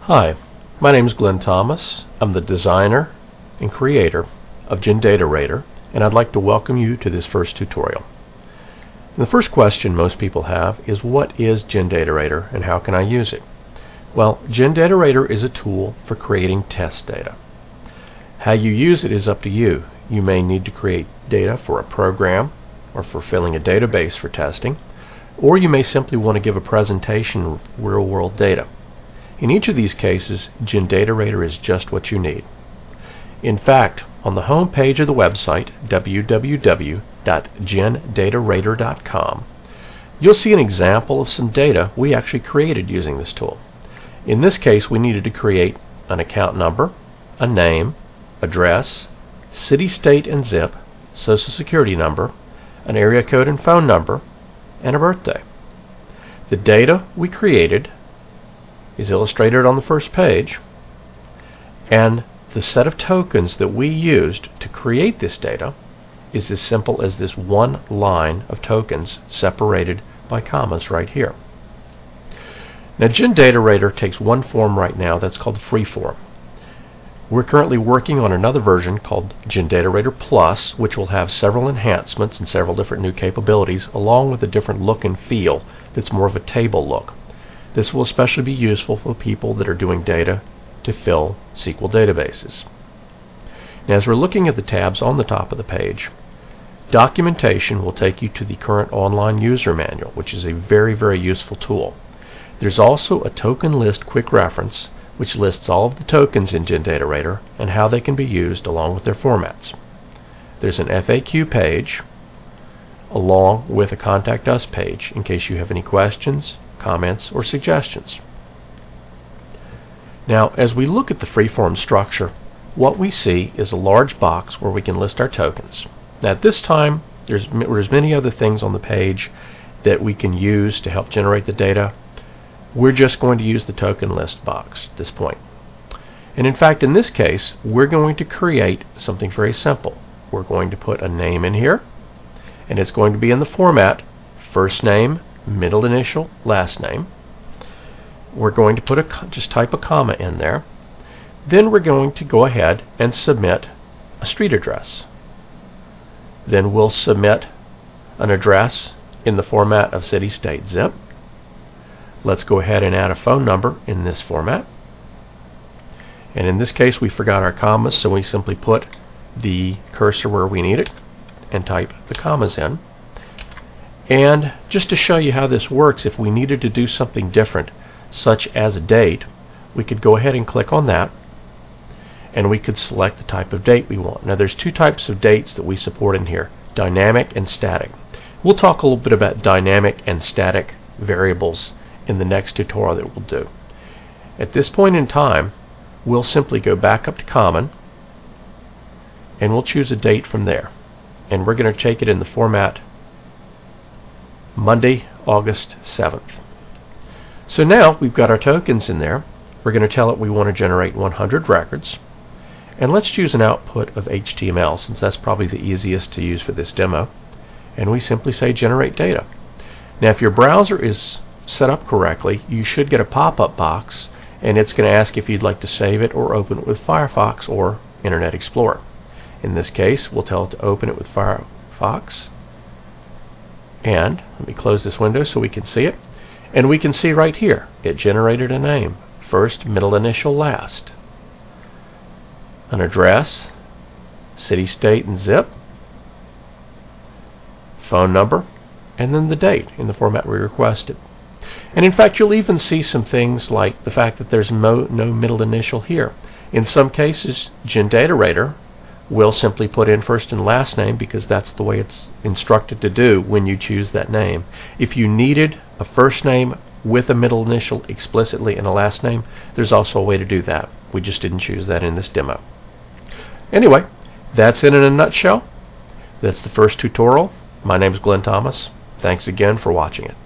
Hi, my name is Glenn Thomas. I'm the designer and creator of Gendatarator, and I'd like to welcome you to this first tutorial. And the first question most people have is, what is Gendatarator and how can I use it? Well, Gendatarator is a tool for creating test data. How you use it is up to you. You may need to create data for a program or for filling a database for testing, or you may simply want to give a presentation of real-world data. In each of these cases, Gendatarator is just what you need. In fact, on the home page of the website, www.gendatarator.com, you'll see an example of some data we actually created using this tool. In this case, we needed to create an account number, a name, address, city, state, and zip, social security number, an area code and phone number, and a birthday. The data we created is illustrated on the first page, and the set of tokens that we used to create this data is as simple as this one line of tokens separated by commas right here. Now, Gendatarator takes one form right now that's called freeform. We're currently working on another version called Gendatarator Plus, which will have several enhancements and several different new capabilities, along with a different look and feel that's more of a table look. This will especially be useful for people that are doing data to fill SQL databases. Now, as we're looking at the tabs on the top of the page, documentation will take you to the current online user manual, which is a very, very useful tool. There's also a token list quick reference, which lists all of the tokens in Gendatarator and how they can be used along with their formats. There's an FAQ page along with a Contact Us page in case you have any questions, comments, or suggestions. Now, as we look at the freeform structure, what we see is a large box where we can list our tokens. Now, at this time, there's many other things on the page that we can use to help generate the data. We're just going to use the token list box at this point. And in fact, in this case, we're going to create something very simple. We're going to put a name in here, and it's going to be in the format first name, middle initial, last name. We're going to put just type a comma in there. Then we're going to go ahead and submit a street address. Then we'll submit an address in the format of city, state, zip. Let's go ahead and add a phone number in this format. And in this case, we forgot our commas, so we simply put the cursor where we need it and type the commas in. And just to show you how this works, if we needed to do something different, such as a date, we could go ahead and click on that, and we could select the type of date we want. Now, there's two types of dates that we support in here, dynamic and static. We'll talk a little bit about dynamic and static variables in the next tutorial that we'll do. At this point in time, we'll simply go back up to common, and we'll choose a date from there. And we're going to take it in the format Monday, August 7th. So now we've got our tokens in there. We're going to tell it we want to generate 100 records. And let's choose an output of HTML, since that's probably the easiest to use for this demo. And we simply say generate data. Now, if your browser is set up correctly, you should get a pop-up box, and it's going to ask if you'd like to save it or open it with Firefox or Internet Explorer. In this case, we'll tell it to open it with Firefox. And let me close this window so we can see it. And we can see right here, it generated a name, first, middle, initial, last. An address, city, state, and zip. Phone number, and then the date in the format we requested. And in fact, you'll even see some things like the fact that there's no middle initial here. In some cases, Gendatarator will simply put in first and last name because that's the way it's instructed to do when you choose that name. If you needed a first name with a middle initial explicitly and a last name, there's also a way to do that. We just didn't choose that in this demo. Anyway, that's it in a nutshell. That's the first tutorial. My name is Glenn Thomas. Thanks again for watching it.